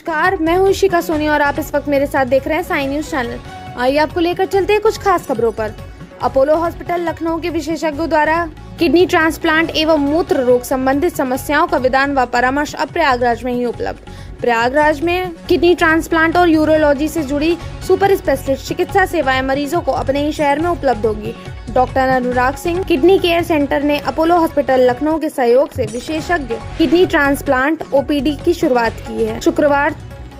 नमस्कार, मैं हूँ इशिका सोनी और आप इस वक्त मेरे साथ देख रहे हैं साई न्यूज चैनल। आइए आपको लेकर चलते हैं कुछ खास खबरों पर। अपोलो हॉस्पिटल लखनऊ के विशेषज्ञों द्वारा किडनी ट्रांसप्लांट एवं मूत्र रोग संबंधित समस्याओं का विधान व परामर्श अब प्रयागराज में ही उपलब्ध। प्रयागराज में किडनी ट्रांसप्लांट और यूरोलॉजी से जुड़ी सुपर स्पेशलिस्ट चिकित्सा सेवाएं मरीजों को अपने ही शहर में उपलब्ध होगी। Doctor Anurag Singh kidney care centre ने अपोलो हॉस्पिटल लखनऊ के सहयोग से विशेषज्ञ किडनी ट्रांसप्लांट ओपीडी की शुरुआत की है। शुक्रवार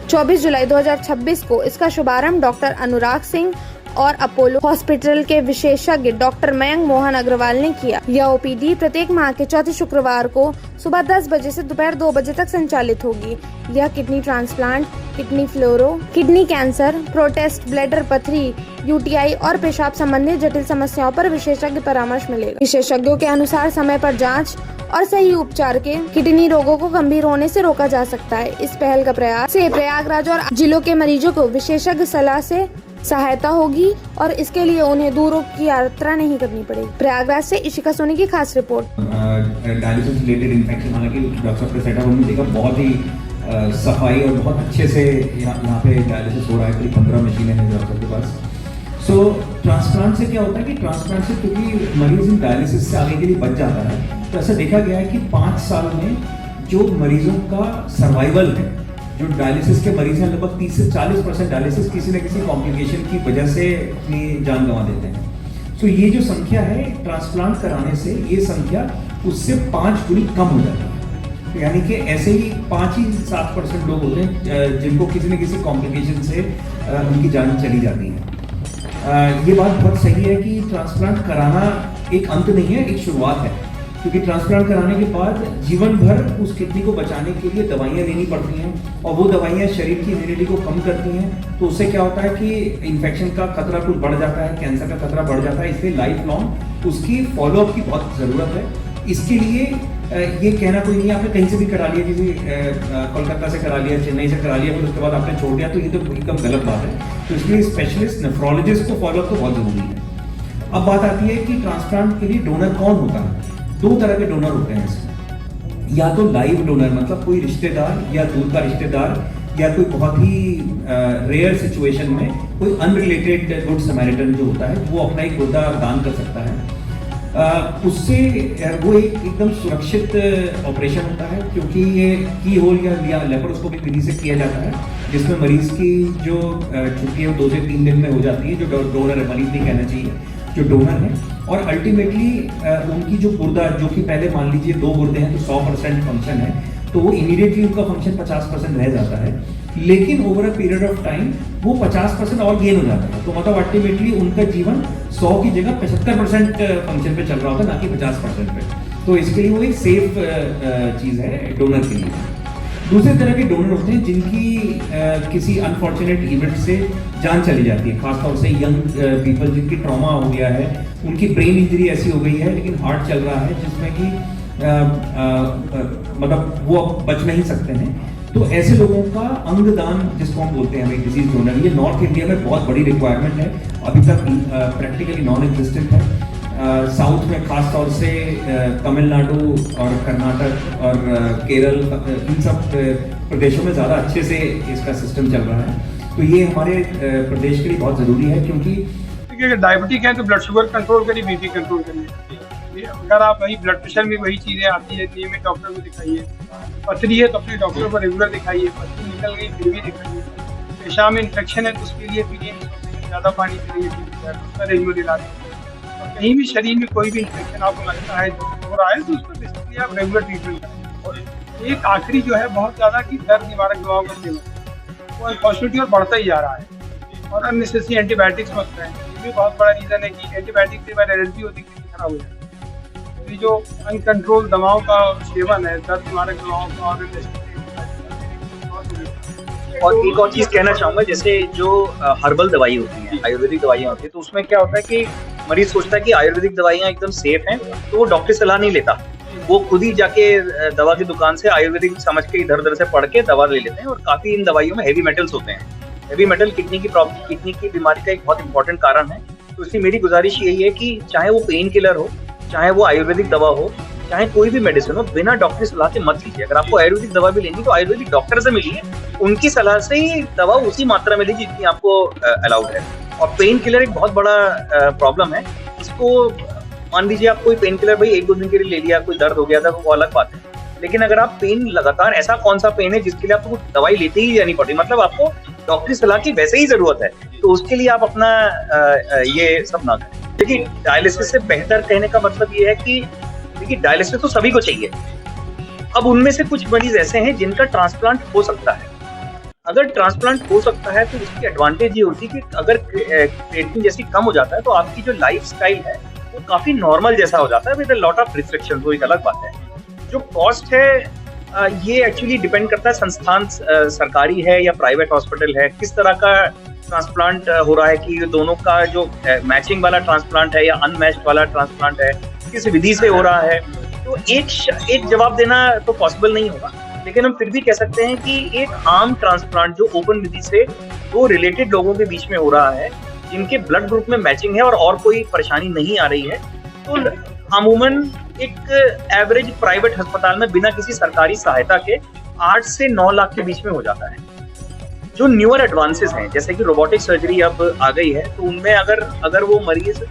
24 जुलाई 2026 को इसका शुभारंभ डॉक्टर अनुराग सिंह और अपोलो हॉस्पिटल के विशेषज्ञ डॉक्टर मयंक मोहन अग्रवाल ने किया। यह ओपीडी प्रत्येक माह के चौथे शुक्रवार को सुबह 10 बजे से दोपहर 2 बजे तक संचालित होगी। यह किडनी ट्रांसप्लांट, किडनी फ्लोरो, किडनी कैंसर, प्रोटेस्ट, ब्लैडर पथरी, यूटीआई और पेशाब संबंधी जटिल समस्याओं पर विशेषज्ञ परामर्श मिलेगा। विशेषज्ञों के अनुसार समय पर जांच और सही उपचार के किडनी रोगों को गंभीर होने से रोका जा सकता है। इस पहल का प्रयास से प्रयागराज और जिलों के मरीजों को विशेषज्ञ सलाह से सहायता होगी और इसके लिए उन्हें दूर की यात्रा नहीं करनी पड़ेगी। प्रयागराज से इशिका सोनी की खास रिपोर्ट। डायलिसिस रिलेटेड इन्फेक्शन, हालांकि डॉक्टर का सेटअप हमने देखा बहुत ही सफाई और बहुत अच्छे से यहाँ पे डायलिसिस हो रहा है। करीब 15 मशीनें हैं डॉक्टर के पास। सो ट्रांसप्लांट से क्या होता है कि ट्रांसप्लांट से क्योंकि मरीज इन डायलिसिस से आने के लिए बच जाता है, तो ऐसा देखा गया है कि 5 साल में जो मरीजों का सर्वाइवल है, जो डायलिसिस के मरीज हैं, लगभग 30 से 40% डायलिसिस किसी न किसी कॉम्प्लिकेशन की वजह से अपनी जान गंवा देते हैं। तो ये जो संख्या है ट्रांसप्लांट कराने से, ये संख्या उससे 5 गुनी कम हो जाती है। तो यानी कि ऐसे ही 5 ही 7% लोग होते हैं जिनको किसी न किसी कॉम्प्लिकेशन से उनकी जान चली जाती है। ये बात बहुत सही है कि ट्रांसप्लांट कराना एक अंत नहीं है, एक शुरुआत है, क्योंकि ट्रांसप्लांट कराने के बाद जीवन भर उस किडनी को बचाने के लिए दवाइयाँ लेनी पड़ती हैं और वो दवाइयाँ शरीर की इम्यूनिटी को कम करती हैं। तो उससे क्या होता है कि इन्फेक्शन का खतरा कुछ बढ़ जाता है, कैंसर का खतरा बढ़ जाता है। इसलिए लाइफ लॉन्ग उसकी फॉलोअप की बहुत ज़रूरत है। इसके लिए ये कहना कोई नहीं, आपने कहीं से भी करा लिया, किसी कोलकाता से करा लिया, चेन्नई से करा लिया, फिर उसके बाद आपने छोड़ दिया, तो ये तो एकदम गलत बात है। तो इसलिए स्पेशलिस्ट नेफ्रोलॉजिस्ट को फॉलोअप तो बहुत ज़रूरी है। अब बात आती है कि ट्रांसप्लांट के लिए डोनर कौन होता है। 2 तरह के डोनर होते हैं इसमें। या तो लाइव डोनर, मतलब कोई रिश्तेदार या दूर का रिश्तेदार या कोई बहुत ही रेयर सिचुएशन में कोई अनरिलेटेड गुड समैरिटन जो होता है वो अपना एक गुर्दा दान कर सकता है। उससे वो एक एकदम सुरक्षित ऑपरेशन होता है, क्योंकि ये की होल या लेप्रोस्कोपिक विधि से किया जाता है, जिसमें मरीज की जो छुट्टी है वो 2 से 3 दिन में हो जाती है। जो डोनर है, मरीज नहीं कहना चाहिए, जो डोनर है, और अल्टीमेटली उनकी जो गुर्दा, जो कि पहले मान लीजिए 2 गुर्दे हैं तो 100% फंक्शन है, तो वो इमीडिएटली उनका फंक्शन 50% रह जाता है। लेकिन over a period of time वो 50% और गेन हो जाता है। तो मतलब अल्टीमेटली उनका जीवन 100 की जगह 75% फंक्शन पे चल रहा होता है, ना कि 50% पे। तो इसके लिए वो एक सेफ चीज़ है डोनर के लिए। दूसरे तरह के डोनर होते हैं जिनकी किसी अनफॉर्चुनेट इवेंट से जान चली जाती है, खासतौर से यंग पीपल जिनकी ट्रॉमा हो गया है, उनकी ब्रेन इंजरी ऐसी हो गई है लेकिन हार्ट चल रहा है, जिसमें कि मतलब वो अब बच नहीं सकते हैं। तो ऐसे लोगों का अंगदान, जिसको हम बोलते हैं डिजीज डोनर, ये नॉर्थ इंडिया में बहुत बड़ी रिक्वायरमेंट है, अभी तक प्रैक्टिकली नॉन एग्जिस्टेंट है। साउथ में खास तौर से तमिलनाडु और कर्नाटक और केरल, इन सब प्रदेशों में ज़्यादा अच्छे से इसका सिस्टम चल रहा है। तो ये हमारे प्रदेश के लिए बहुत ज़रूरी है, क्योंकि डायबिटिक है तो ब्लड शुगर कंट्रोल करिए, बीपी कंट्रोल करिए। अगर आप वही ब्लड प्रेशर में वही चीज़ें आती है, नियमित डॉक्टर को दिखाइए। पथरी है तो अपने डॉक्टर को रेगुलर दिखाइए। पथरी निकल गई फिर भी दिखाइए। पेशाब में इन्फेक्शन है तो उसके लिए पीलिए, ज़्यादा पानी पीलिए, उसका रेगुलर इलाज। कहीं भी शरीर में कोई भी इन्फेक्शन आपको लगता है हो रहा है तो उसको बेसिकली आप रेगुलर ट्रीटमेंट करें। और एक आखिरी जो है बहुत ज़्यादा कि दर्द निवारक दवाओं का सेवन, वो अनफॉर्चुनेटली और बढ़ता ही जा रहा है। और अननेसेसरी एंटीबायोटिक्स मत करें, ये भी बहुत बड़ा रीज़न है कि एंटीबायोटिक से बाद एलर्जी होती है, किडनी खराब हो जाती है। ये जो अनकंट्रोल दवाओं का सेवन है, दर्द निवारक दवाओं का, और एक और चीज़ कहना चाहूँगा, जैसे जो हर्बल दवाई होती हैं, आयुर्वेदिक दवाइयाँ होती हैं, तो उसमें क्या होता है कि मरीज सोचता है कि आयुर्वेदिक दवाइयाँ एकदम सेफ हैं, तो वो डॉक्टर सलाह नहीं लेता, वो खुद ही जाके दवा की दुकान से आयुर्वेदिक समझ के इधर उधर से पढ़ के दवा ले लेते हैं। और काफ़ी इन दवाइयों में हेवी मेटल्स होते हैं। हेवी मेटल किडनी की प्रॉब्लम, किडनी की बीमारी का एक बहुत इंपॉर्टेंट कारण है। तो इसलिए मेरी गुजारिश यही है कि चाहे वो पेन किलर हो, चाहे वो आयुर्वेदिक दवा हो, चाहे कोई भी मेडिसिन हो, बिना डॉक्टर की सलाह के मत लीजिए। अगर आपको आयुर्वेदिक दवा भी लेनी तो आयुर्वेदिक डॉक्टर से मिलिए, उनकी सलाह से ही दवा उसी मात्रा में लीजिए जितनी आपको अलाउड है। और पेन किलर एक बहुत बड़ा प्रॉब्लम है। इसको मान लीजिए आप कोई पेन किलर भाई 1-2 दिन के लिए ले लिया, कोई दर्द हो गया था, वो अलग बात है। लेकिन अगर आप पेन लगातार, ऐसा कौन सा पेन है जिसके लिए आपको दवाई लेते ही जानी पड़ती, मतलब आपको डॉक्टरी सलाह की वैसे ही जरूरत है, तो उसके लिए आप अपना ये सब ना करें। देखिए डायलिसिस से बेहतर कहने का मतलब ये है कि देखिए डायलिसिस तो सभी को चाहिए। अब उनमें से कुछ मरीज ऐसे हैं जिनका ट्रांसप्लांट हो सकता है। अगर ट्रांसप्लांट हो सकता है तो इसकी एडवांटेज ये होती है कि अगर क्रिएटिनिन जैसी कम हो जाता है तो आपकी जो लाइफस्टाइल है वो काफी नॉर्मल जैसा हो जाता है with a lot of restrictions, वो एक अलग बात है। जो कॉस्ट है ये एक्चुअली डिपेंड करता है संस्थान सरकारी है या प्राइवेट हॉस्पिटल है, किस तरह का ट्रांसप्लांट हो रहा है, कि दोनों का जो मैचिंग वाला ट्रांसप्लांट है या अनमैच्ड वाला ट्रांसप्लांट है, किस विधि से हो रहा है। तो एक जवाब देना तो पॉसिबल नहीं होगा, लेकिन हम फिर भी कह सकते हैं कि एक आम ट्रांसप्लांट जो ओपन विधि से दो रिलेटेड लोगों के बीच में हो रहा है, जिनके ब्लड ग्रुप में मैचिंग है और कोई परेशानी नहीं आ रही है, तो अमूमन एक एवरेज प्राइवेट अस्पताल में बिना किसी सरकारी सहायता के 8 से 9 लाख के बीच में हो जाता है। जो न्यूअर एडवांसेस हैं जैसे कि रोबोटिक सर्जरी अब आ गई है, तो उनमें अगर वो मरीज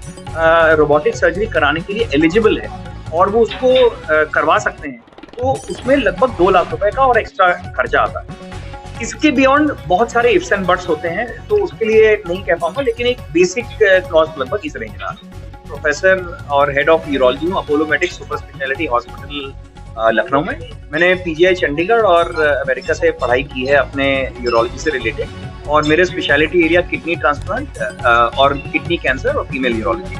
रोबोटिक सर्जरी कराने के लिए एलिजिबल है और वो उसको करवा सकते हैं, तो उसमें लगभग 2 लाख रुपए का और एक्स्ट्रा खर्चा आता है। इसके बियॉन्ड बहुत सारे इफ्स एंड बट्स होते हैं, तो उसके लिए नहीं कह पाऊंगा, लेकिन एक बेसिक कॉस्ट लगभग इस रेंज का। प्रोफेसर और हेड ऑफ यूरोलॉजी हूँ Apollo medics super speciality hospital Lucknow में। मैंने पीजीआई चंडीगढ़ और अमेरिका से पढ़ाई की है अपने यूरोलॉजी से रिलेटेड, और मेरे स्पेशलिटी एरिया किडनी ट्रांसप्लांट और किडनी कैंसर और फीमेल यूरोलॉजी।